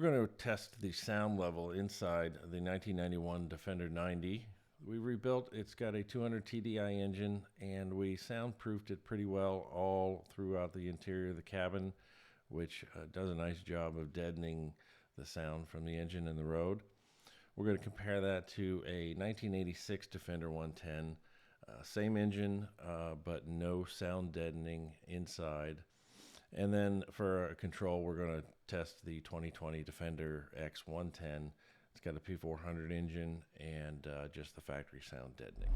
going to test the sound level inside the 1991 Defender 90. We rebuilt, it's got a 200 TDI engine, and we soundproofed it pretty well all throughout the interior of the cabin, which does a nice job of deadening the sound from the engine and the road. We're going to compare that to a 1986 Defender 110, same engine, but no sound deadening inside. And then for control, we're going to test the 2020 Defender X110. It's got a P400 engine and just the factory sound deadening.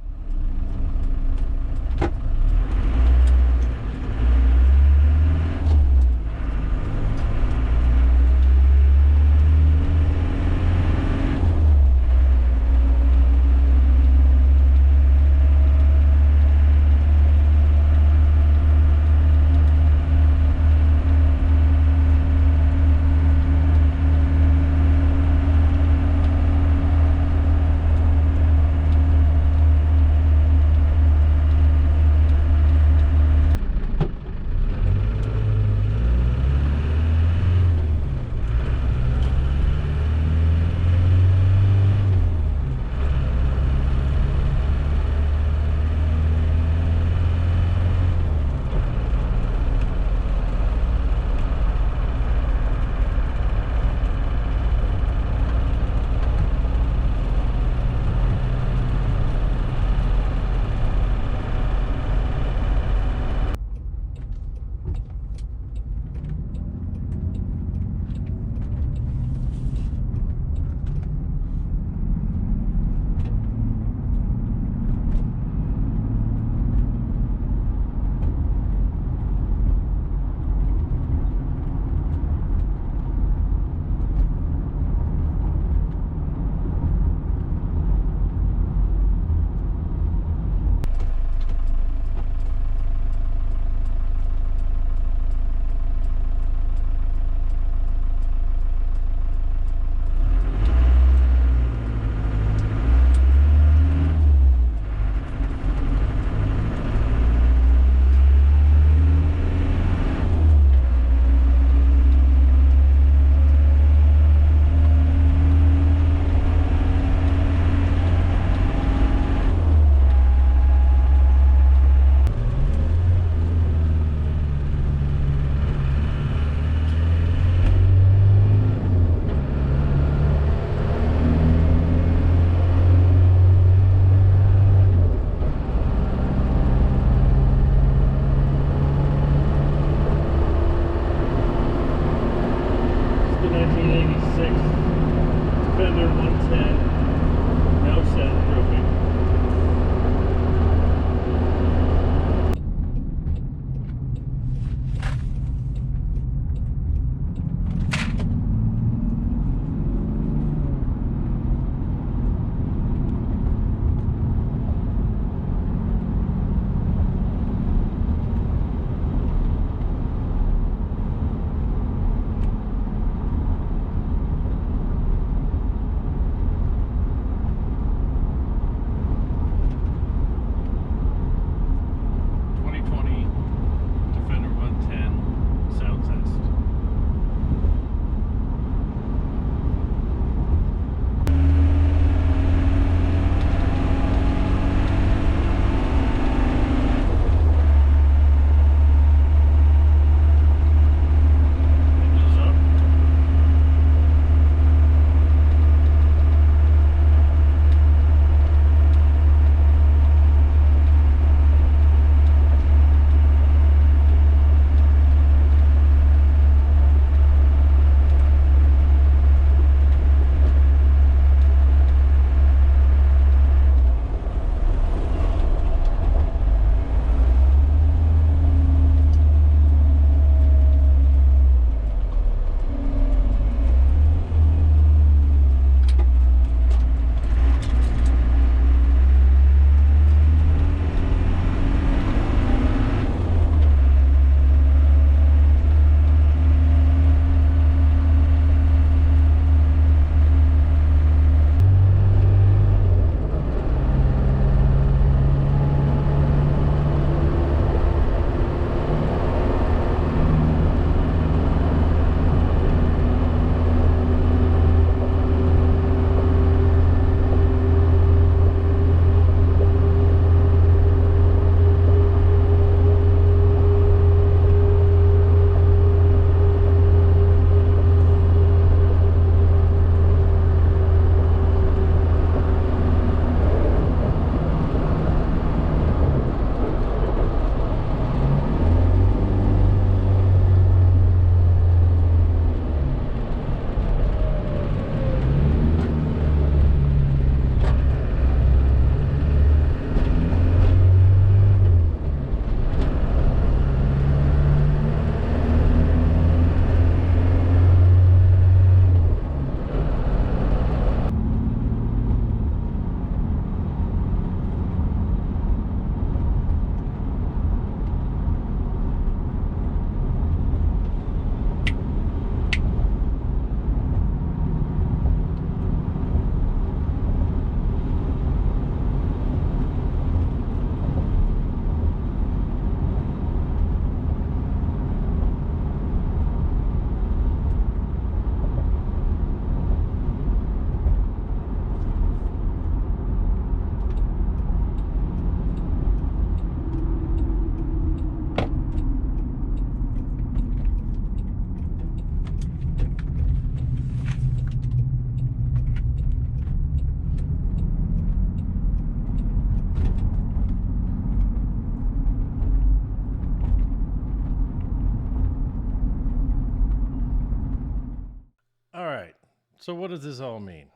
So what does this all mean?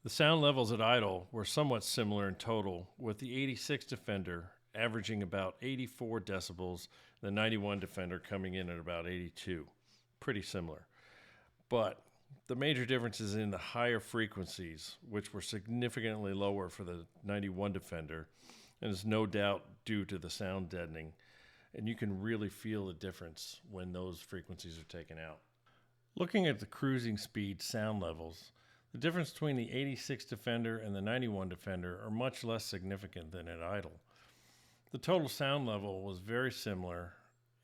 The sound levels at idle were somewhat similar in total, with the 86 Defender averaging about 84 decibels, the 91 Defender coming in at about 82. Pretty similar. But the major difference is in the higher frequencies, which were significantly lower for the 91 Defender, and is no doubt due to the sound deadening. And you can really feel the difference when those frequencies are taken out. Looking at the cruising speed sound levels, the difference between the 86 Defender and the 91 Defender are much less significant than at idle. The total sound level was very similar,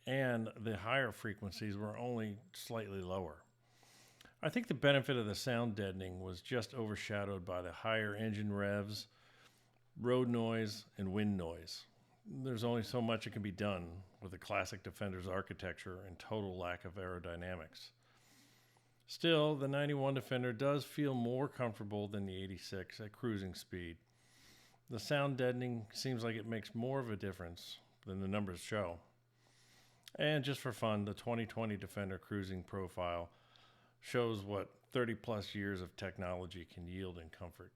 and the higher frequencies were only slightly lower. I think the benefit of the sound deadening was just overshadowed by the higher engine revs, road noise, and wind noise. There's only so much that can be done with the classic Defender's architecture and total lack of aerodynamics. Still, the 91 Defender does feel more comfortable than the 86 at cruising speed. The sound deadening seems like it makes more of a difference than the numbers show. And just for fun, the 2020 Defender cruising profile shows what 30 plus years of technology can yield in comfort.